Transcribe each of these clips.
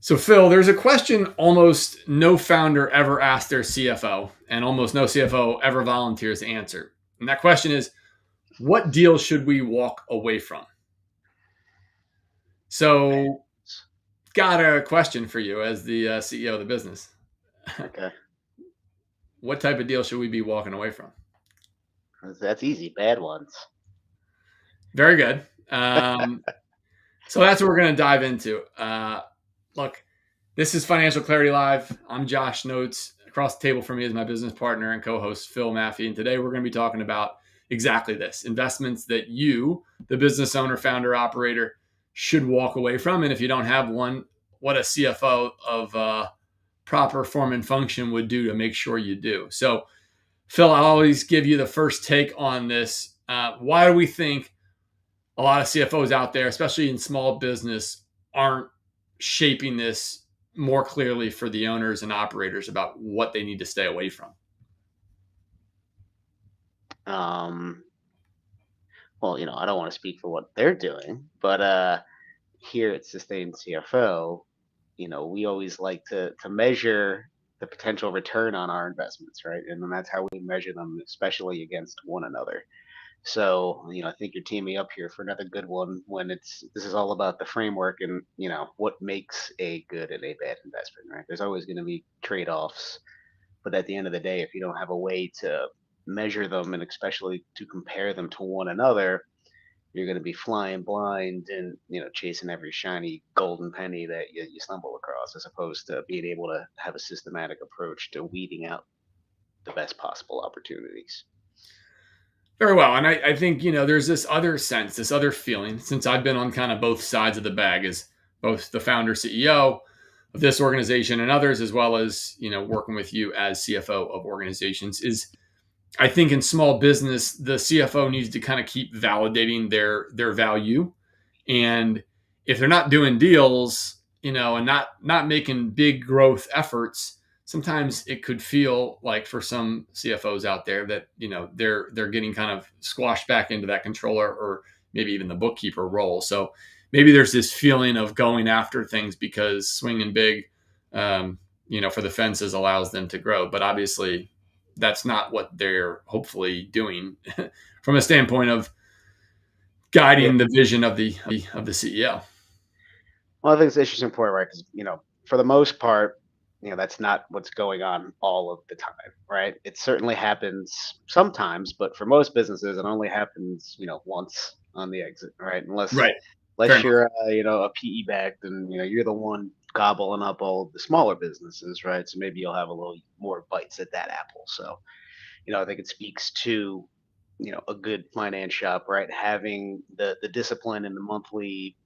So Phil, there's a question almost no founder ever asked their CFO, and almost no CFO ever volunteers to answer. And that question is, what deal should we walk away from? So, got a question for you as the CEO of the business. Okay, What type of deal should we be walking away from? that's easy. Bad ones. Very good. So that's what we're going to dive into. Look, this is Financial Clarity Live. I'm Josh Notes. Across the table from me is my business partner and co-host Phil Maffei, and today we're going to be talking about exactly this: investments that you, the business owner, founder, operator, should walk away from. And if you don't have one, what a CFO of proper form and function would do to make sure you do. So, Phil, I'll always give you the first take on this. Why do we think a lot of CFOs out there, especially in small business, aren't shaping this more clearly for the owners and operators about what they need to stay away from? Um, well, I don't want to speak for what they're doing, but here at Sustained CFO, we always like to measure the potential return on our investments, right? And then that's how we measure them, especially against one another. So, I think you're teaming up here for another good one when this is all about the framework and, what makes a good and a bad investment, right? There's always going to be trade-offs. But at the end of the day, if you don't have a way to measure them and especially to compare them to one another, you're going to be flying blind and chasing every shiny golden penny that you stumble across, as opposed to being able to have a systematic approach to weeding out the best possible opportunities. Very well. And I think, there's this other sense, this other feeling, since I've been on kind of both sides of the bag as both the founder, CEO of this organization and others, as well as, working with you as CFO of organizations, is I think in small business, the CFO needs to kind of keep validating their value. And if they're not doing deals, and not making big growth efforts, sometimes it could feel like for some CFOs out there that they're getting kind of squashed back into that controller or maybe even the bookkeeper role. So maybe there's this feeling of going after things because swinging big, for the fences allows them to grow. But obviously, that's not what they're hopefully doing from a standpoint of Yeah. guiding the vision of the CEO. Well, I think it's an interesting point, right? Because, for the most part, that's not what's going on all of the time, right? It certainly happens sometimes, but for most businesses, it only happens, once on the exit, right? Unless Right. Fair unless enough. you're, a PE backed and, you're the one gobbling up all of the smaller businesses, right? So maybe you'll have a little more bites at that apple. So, I think it speaks to, a good finance shop, right? Having the discipline and the monthly,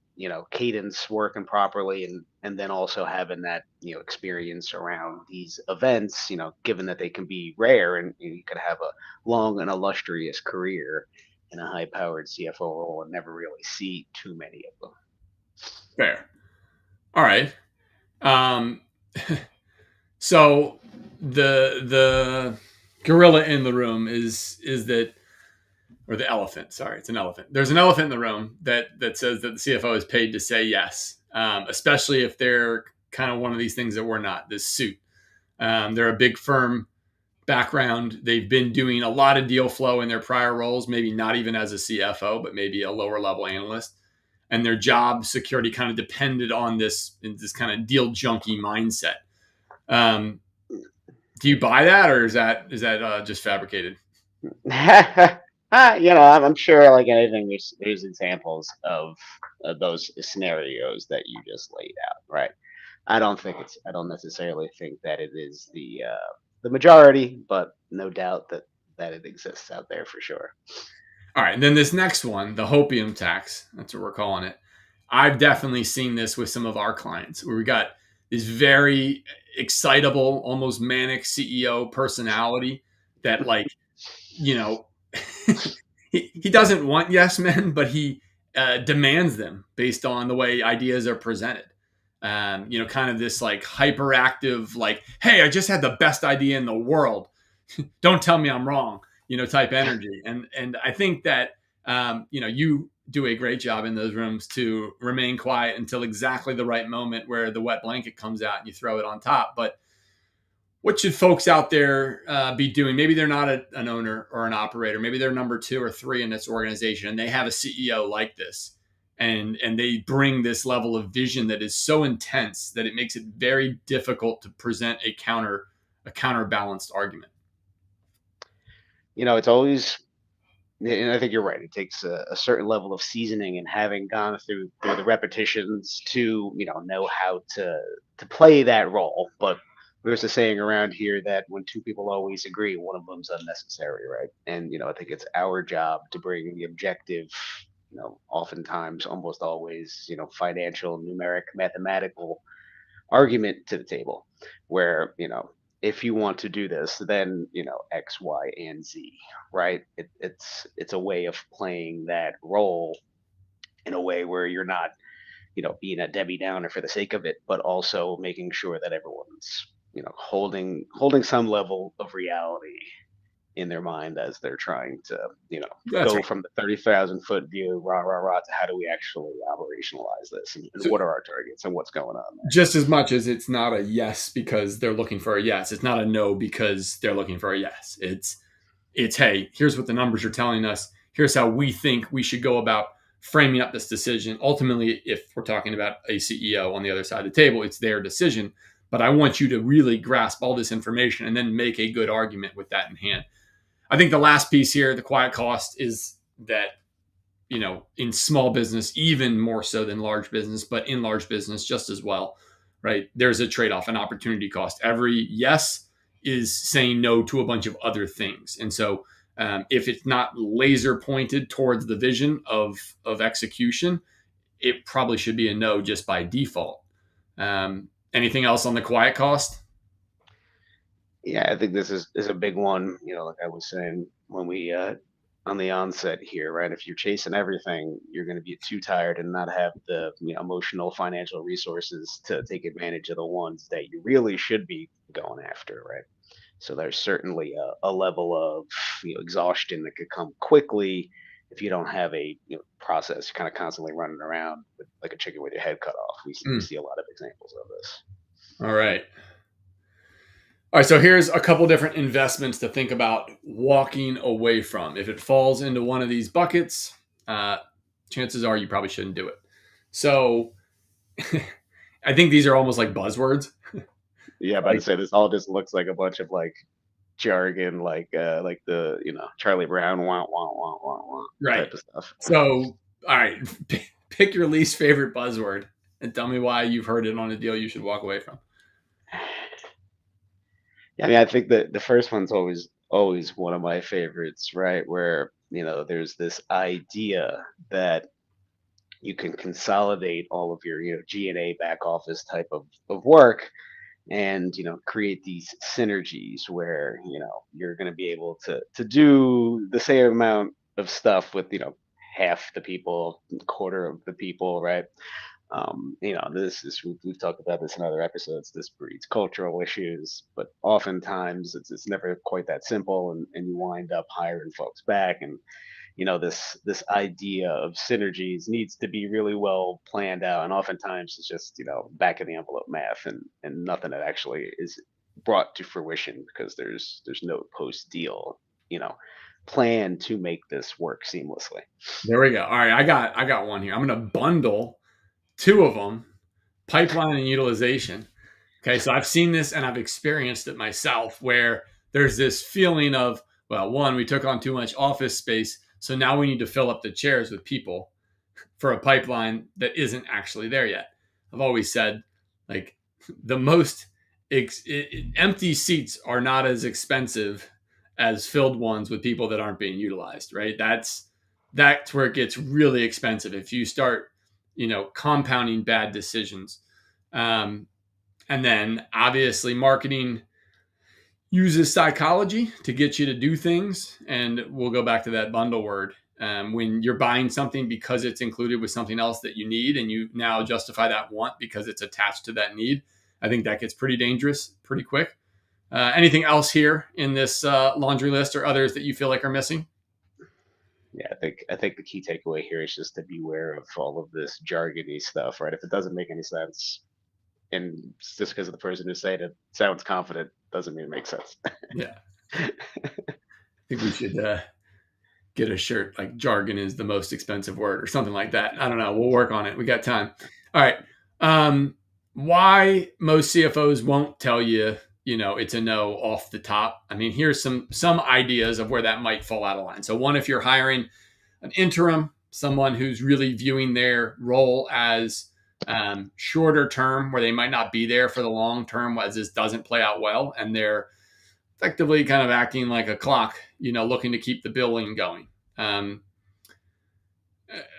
cadence working properly, and then also having that, experience around these events, given that they can be rare and you could have a long and illustrious career in a high powered CFO role and never really see too many of them. Fair. All right. Um, so the gorilla in the room is that, or the elephant. Sorry, it's an elephant. There's an elephant in the room that says that the CFO is paid to say yes, especially if they're kind of one of these things that we're not. This suit. They're a big firm background. They've been doing a lot of deal flow in their prior roles, maybe not even as a CFO, but maybe a lower level analyst. And their job security kind of depended on this kind of deal junkie mindset. Um, do you buy that, or is that just fabricated? I'm sure, like anything, there's examples of those scenarios that you just laid out, right? I don't necessarily think that it is the majority, but no doubt that it exists out there for sure. All right, and then this next one, the hopium tax. That's what we're calling it. I've definitely seen this with some of our clients where we got this very excitable, almost manic CEO personality that, like, you know, he doesn't want yes men, but he demands them based on the way ideas are presented. Kind of this like hyperactive, like, hey, I just had the best idea in the world. Don't tell me I'm wrong, type energy. And I think that, you do a great job in those rooms to remain quiet until exactly the right moment where the wet blanket comes out and you throw it on top. But what should folks out there be doing? Maybe they're not an owner or an operator. Maybe they're number 2 or 3 in this organization, and they have a CEO like this, and they bring this level of vision that is so intense that it makes it very difficult to present a counterbalanced argument. It's always, and I think you're right. It takes a certain level of seasoning and having gone through the repetitions to know how to play that role. But there's a saying around here that when two people always agree, one of them's unnecessary, right? And I think it's our job to bring the objective, oftentimes, almost always, financial, numeric, mathematical argument to the table, where if you want to do this, then X, Y, and Z, right? It's a way of playing that role in a way where you're not being a Debbie Downer for the sake of it, but also making sure that everyone's holding some level of reality in their mind as they're trying to That's go right. from the 30,000-foot view, rah rah rah, to how do we actually operationalize this, and So what are our targets and what's going on there. just as much as it's not a yes because they're looking for a yes, it's not a no because they're looking for a yes. It's hey, here's what the numbers are telling us. Here's how we think we should go about framing up this decision. Ultimately, if we're talking about a CEO on the other side of the table, it's their decision. But I want you to really grasp all this information and then make a good argument with that in hand. I think the last piece here, the quiet cost, is that in small business, even more so than large business, but in large business just as well, right? There's a trade-off, an opportunity cost. Every yes is saying no to a bunch of other things. And so if it's not laser pointed towards the vision of execution, it probably should be a no just by default. Anything else on the quiet cost? Yeah, I think this is a big one. Like I was saying when we on the onset here, right? If you're chasing everything, you're going to be too tired and not have the emotional, financial resources to take advantage of the ones that you really should be going after, right? So there's certainly a level of exhaustion that could come quickly if you don't have a process. You're kind of constantly running around with, like a chicken with your head cut off. We Mm. see a lot of examples of this. All right. All right, so here's a couple different investments to think about walking away from. If it falls into one of these buckets, chances are you probably shouldn't do it. So I think these are almost like buzzwords. Yeah, about to Like, say this all just looks like a bunch of like jargon, like the Charlie Brown wah wah wah wah wah right. type of stuff. So, all right, pick your least favorite buzzword and tell me why you've heard it on a deal you should walk away from. Yeah, I mean, I think that the first one's always one of my favorites, right? Where there's this idea that you can consolidate all of your G&A back office type of work, and create these synergies where you're going to be able to do the same amount of stuff with half the people, quarter of the people, right? This is we've talked about this in other episodes. This breeds cultural issues, but oftentimes it's never quite that simple, and you wind up hiring folks back, and this idea of synergies needs to be really well planned out, and oftentimes it's just back of the envelope math, and nothing that actually is brought to fruition because there's no post deal plan to make this work seamlessly. There we go. All right, I got one here. I'm going to bundle two of them, pipeline and utilization. Okay, so I've seen this and I've experienced it myself where there's this feeling of, well, one, we took on too much office space, so now we need to fill up the chairs with people for a pipeline that isn't actually there yet. I've always said, like, the most empty seats are not as expensive as filled ones with people that aren't being utilized, right? That's where it gets really expensive if you start, compounding bad decisions. And then obviously marketing uses psychology to get you to do things. And we'll go back to that bundle word. When you're buying something because it's included with something else that you need, and you now justify that want because it's attached to that need, I think that gets pretty dangerous pretty quick. Anything else here in this laundry list or others that you feel like are missing? Yeah, I think the key takeaway here is just to beware of all of this jargony stuff, right? If it doesn't make any sense, and just because of the person who said it sounds confident, doesn't mean it makes sense. Yeah. I think we should get a shirt like jargon is the most expensive word or something like that. I don't know. We'll work on it. We got time. All right. Um, why most CFOs won't tell you, it's a no off the top. I mean, here's some ideas of where that might fall out of line. So one, if you're hiring an interim, someone who's really viewing their role as shorter term, where they might not be there for the long term, as this doesn't play out well, and they're effectively kind of acting like a clock, looking to keep the billing going. Um,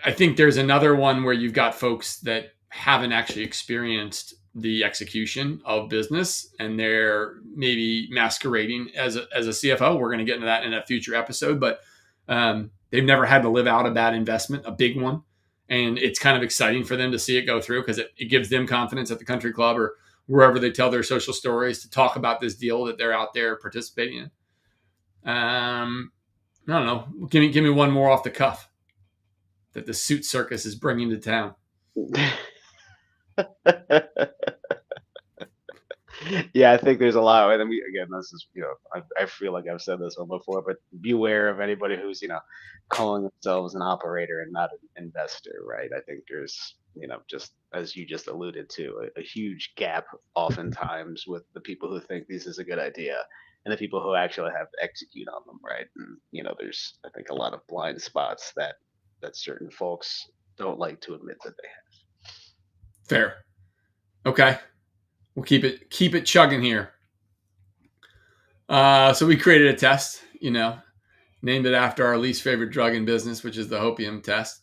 I think there's another one where you've got folks that haven't actually experienced the execution of business and they're maybe masquerading as a CFO. We're going to get into that in a future episode, but they've never had to live out a bad investment, a big one. And it's kind of exciting for them to see it go through because it gives them confidence at the country club or wherever they tell their social stories to talk about this deal that they're out there participating in. I don't know. Give me one more off the cuff that the suit circus is bringing to town. Yeah, I think there's a lot. And again, this is, I feel like I've said this one before, but beware of anybody who's, calling themselves an operator and not an investor, right? I think there's, just as you just alluded to, a huge gap oftentimes with the people who think this is a good idea and the people who actually have to execute on them, right? And, there's, I think, a lot of blind spots that certain folks don't like to admit that they have. Fair. Okay. We'll keep it chugging here. So we created a test, named it after our least favorite drug in business, which is the Hopium Test.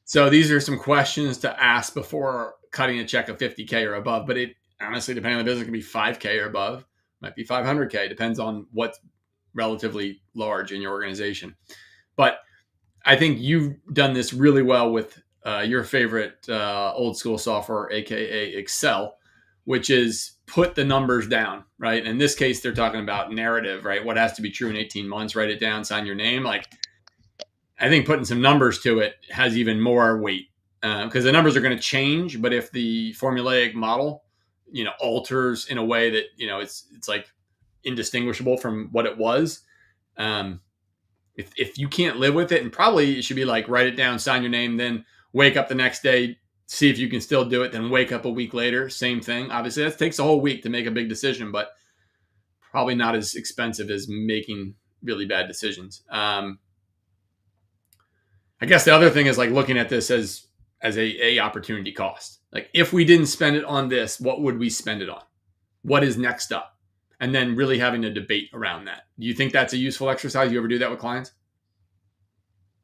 So these are some questions to ask before cutting a check of 50K or above. But it honestly, depending on the business, it can be 5K or above. Might be 500K. Depends on what's relatively large in your organization. But I think you've done this really well with your favorite old school software, aka Excel, which is put the numbers down, right? In this case, they're talking about narrative, right? What has to be true in 18 months, write it down, sign your name. Like, I think putting some numbers to it has even more weight because the numbers are going to change. But if the formulaic model, alters in a way that, it's like indistinguishable from what it was, if you can't live with it, and probably it should be like write it down, sign your name, then wake up the next day, see if you can still do it, then wake up a week later, same thing. Obviously, that takes a whole week to make a big decision, but probably not as expensive as making really bad decisions. I guess the other thing is like looking at this as a opportunity cost. Like if we didn't spend it on this, what would we spend it on? What is next up? And then really having a debate around that. Do you think that's a useful exercise? You ever do that with clients?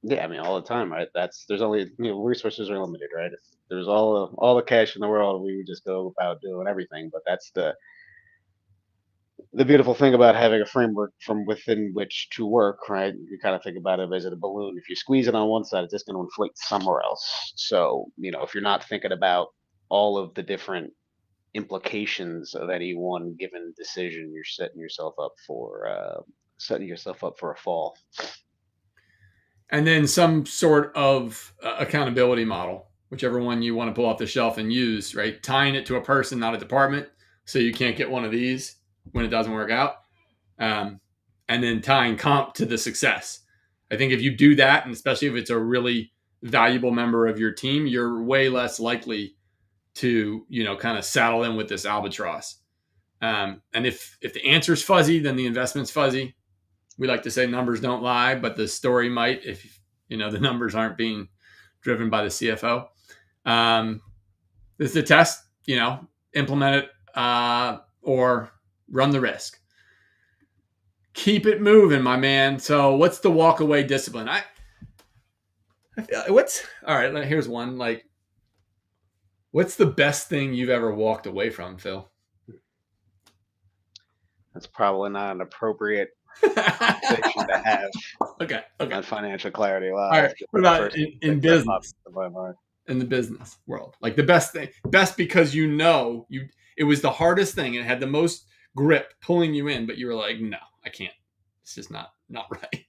Yeah, I mean, all the time, right? There's only, resources are limited, right? If there's all the cash in the world, we would just go about doing everything. But that's the beautiful thing about having a framework from within which to work, right? You kind of think about it as a balloon. If you squeeze it on one side, it's just going to inflate somewhere else. So, if you're not thinking about all of the different implications of any one given decision, you're setting yourself up for a fall. And then some sort of accountability model, whichever one you want to pull off the shelf and use, right? Tying it to a person, not a department. So you can't get one of these when it doesn't work out. And then tying comp to the success. I think if you do that, and especially if it's a really valuable member of your team, you're way less likely to, kind of saddle in with this albatross. And if the answer's fuzzy, then the investment's fuzzy. We like to say numbers don't lie, but the story might if the numbers aren't being driven by the CFO. This is a test, implement it or run the risk. Keep it moving, my man. So what's the walk away discipline? What's all right, here's one. Like, what's the best thing you've ever walked away from, Phil? That's probably not an appropriate conversation to have Okay. on Financial Clarity Live. All right. What about in business? In the business world, like the best thing, best because it was the hardest thing. It had the most grip pulling you in, but you were like, no, I can't. It's just not right.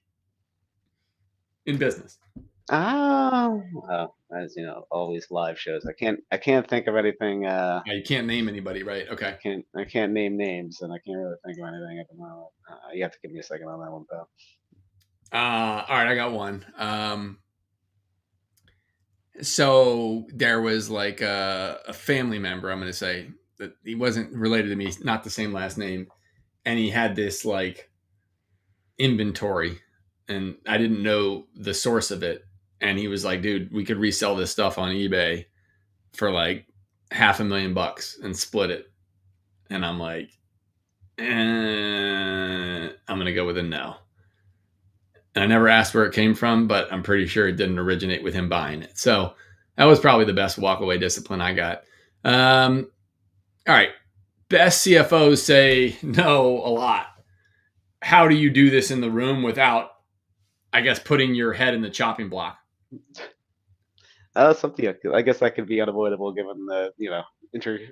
in business? As always live shows. I can't think of anything. You can't name anybody, right? Okay. I can't name names, and I can't really think of anything at the moment. You have to give me a second on that one, pal. All right, I got one. So there was like a family member, I'm going to say, that he wasn't related to me, not the same last name. And he had this like inventory, and I didn't know the source of it. And he was like, dude, we could resell this stuff on eBay for like $500,000 and split it. And I'm like, I'm going to go with a no. And I never asked where it came from, but I'm pretty sure it didn't originate with him buying it. So that was probably the best walkaway discipline I got. All right. Best CFOs say no a lot. How do you do this in the room without, I guess, putting your head in the chopping block? Something I guess that could be unavoidable given the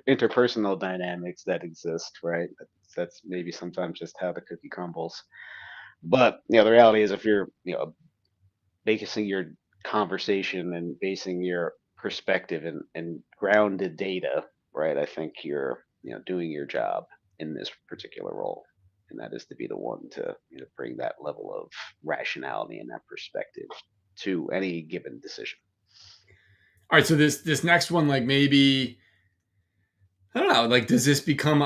interpersonal dynamics that exist, right? That's maybe sometimes just how the cookie crumbles. But the reality is, if you're basing your conversation and basing your perspective and grounded data, right? I think you're doing your job in this particular role, and that is to be the one to bring that level of rationality and that perspective to any given decision. All right. So this next one, like maybe I don't know, like does this become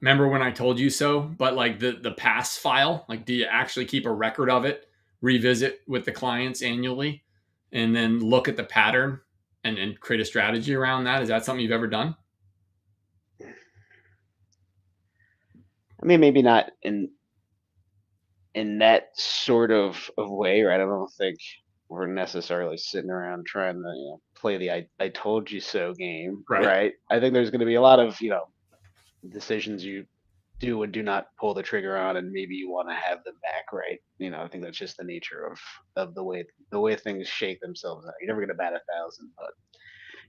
remember when I told you so, but like the pass file, like do you actually keep a record of it, revisit with the clients annually, and then look at the pattern and create a strategy around that? Is that something you've ever done? I mean, maybe not in that sort of way, right? I don't think we're necessarily sitting around trying to play the I told you so game, Right. right? I think there's going to be a lot of decisions you do and do not pull the trigger on, and maybe you want to have them back, right? I think that's just the nature of the way things shake themselves out. You're never going to bat 1,000, but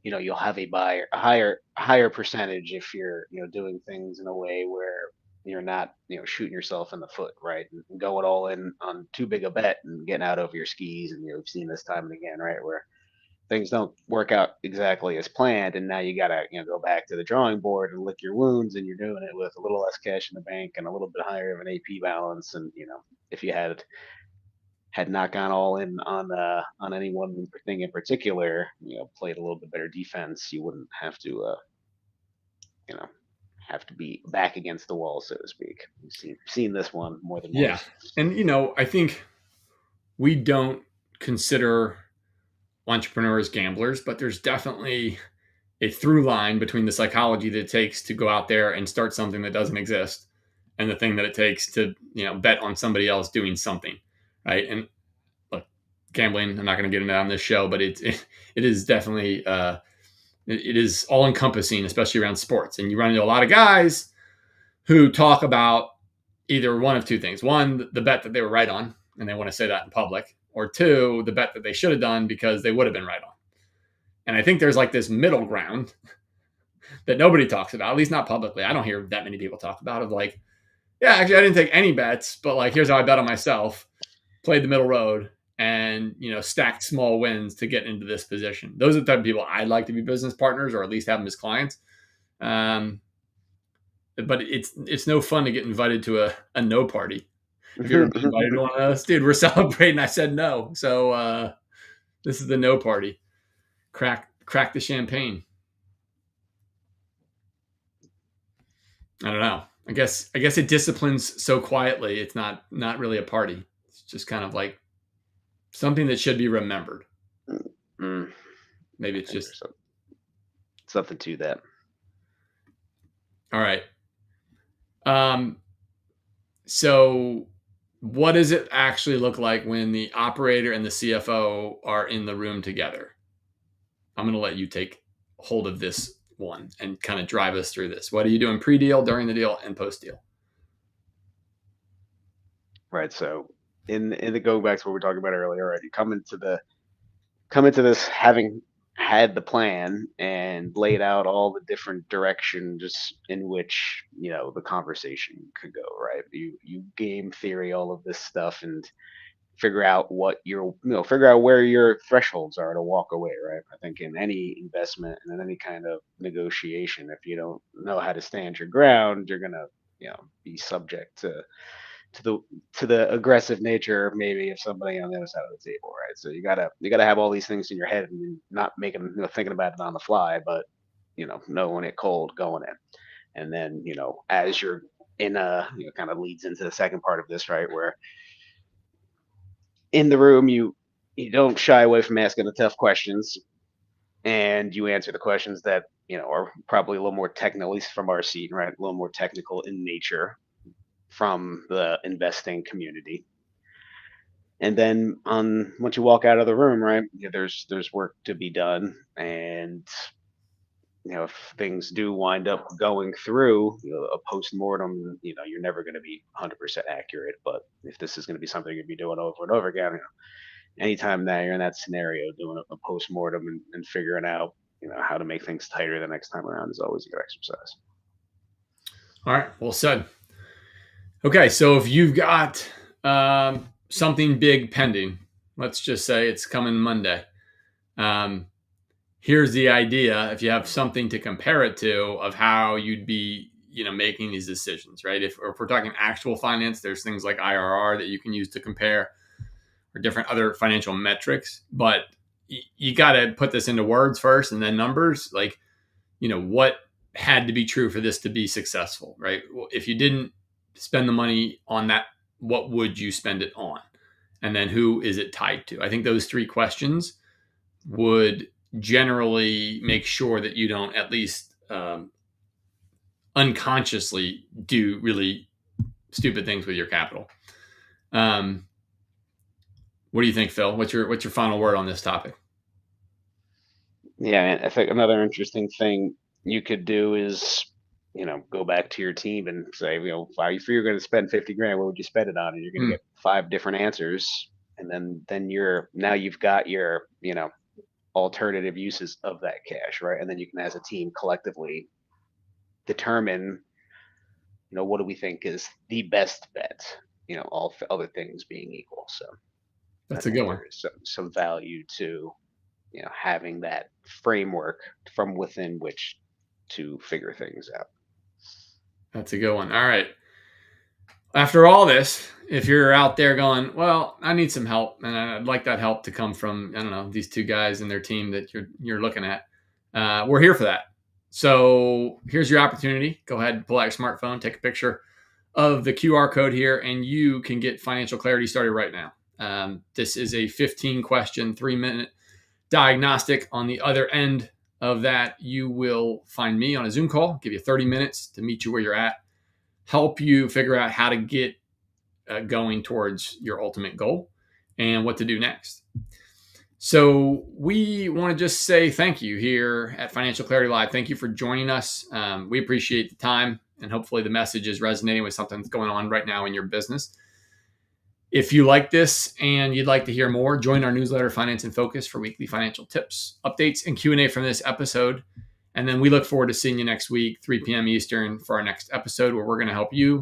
you'll have a higher percentage if you're doing things in a way where you're not shooting yourself in the foot, right, and going all in on too big a bet and getting out over your skis. And we've seen this time and again, right, where things don't work out exactly as planned, and now you gotta go back to the drawing board and lick your wounds, and you're doing it with a little less cash in the bank and a little bit higher of an AP balance. And if you had not gone all in on any one thing in particular, played a little bit better defense, you wouldn't have to you know have to be back against the wall, so to speak. We've seen this one more than Yeah. once. And I think we don't consider entrepreneurs gamblers, but there's definitely a through line between the psychology that it takes to go out there and start something that doesn't exist and the thing that it takes to bet on somebody else doing something, right? And look, gambling, I'm not going to get into that on this show, but it is definitely it is all encompassing, especially around sports. And you run into a lot of guys who talk about either one of two things: one, the bet that they were right on and they want to say that in public, or two, the bet that they should have done because they would have been right on. And I think there's like this middle ground that nobody talks about, at least not publicly. I don't hear that many people talk about, of like, yeah, actually I didn't take any bets, but like here's how I bet on myself, played the middle road, and stacked small wins to get into this position. Those are the type of people I'd like to be business partners, or at least have them as clients. Um, but it's no fun to get invited to a no party. If you're invited to one of those, dude, we're celebrating. I said no, so this is the no party. Crack the champagne. I don't know. I guess it disciplines so quietly. It's not really a party. It's just kind of like something that should be remembered. Mm, Maybe I it's think just there's something to that. all right. Um, so what does it actually look like when the operator and the CFO are in the room together? I'm going to let you take hold of this one and kind of drive us through this. What are you doing pre-deal, during the deal, and post-deal? Right. So in the go backs what we were talking about earlier, right? You come into this having had the plan and laid out all the different directions in which the conversation could go, right? You game theory all of this stuff, and figure out figure out where your thresholds are to walk away, right? I think in any investment and in any kind of negotiation, if you don't know how to stand your ground, you're gonna, be subject to the to the aggressive nature maybe of somebody on the other side of the table, right? So you gotta have all these things in your head and not making thinking about it on the fly, but knowing it cold going in, and then as you're in kind of leads into the second part of this, right, where in the room you don't shy away from asking the tough questions, and you answer the questions that are probably a little more technical, at least from our seat, right, a little more technical in nature from the investing community. And then on once you walk out of the room, right, there's work to be done, and if things do wind up going through a post-mortem, you're never going to be 100% accurate, but if this is going to be something you'll be doing over and over again, anytime that you're in that scenario, doing a post-mortem and figuring out how to make things tighter the next time around is always a good exercise. All right, well said. Okay, so if you've got something big pending, let's just say it's coming Monday. Here's the idea: if you have something to compare it to, of how you'd be, making these or if we're talking actual finance, there's things like IRR that you can use to compare, or different other financial metrics. But you got to put this into words first, and then numbers. Like, what had to be true for this to be successful, right? Well, if you didn't spend the money on that, what would you spend it on? And then who is it tied to? I think those three questions would generally make sure that you don't at least unconsciously do really stupid things with your capital. What do you think, Phil? What's your final word on this topic? Yeah, I think another interesting thing you could do is, go back to your team and say, if you're going to spend 50 grand, what would you spend it on? And you're going to get 5 different answers. And then you've got your, alternative uses of that cash, right? And then you can, as a team, collectively determine, what do we think is the best bet, all other things being equal. So That's a good one. there is some value to, having that framework from within which to figure things out. That's a good one. All right. After all this, if you're out there going, well, I need some help, and I'd like that help to come from, I don't know, these two guys and their team that you're looking at, we're here for that. So here's your opportunity. Go ahead, pull out your smartphone, take a picture of the QR code here, and you can get financial clarity started right now. This is a 15-question, 3-minute diagnostic. On the other end of that, you will find me on a Zoom call, give you 30 minutes to meet you where you're at, help you figure out how to get going towards your ultimate goal and what to do next. So we want to just say thank you here at Financial Clarity Live. Thank you for joining us. We appreciate the time, and hopefully the message is resonating with something that's going on right now in your business. If you like this and you'd like to hear more, join our newsletter, Finance in Focus, for weekly financial tips, updates, and Q&A from this episode. And then we look forward to seeing you next week, 3 p.m. Eastern, for our next episode, where we're going to help you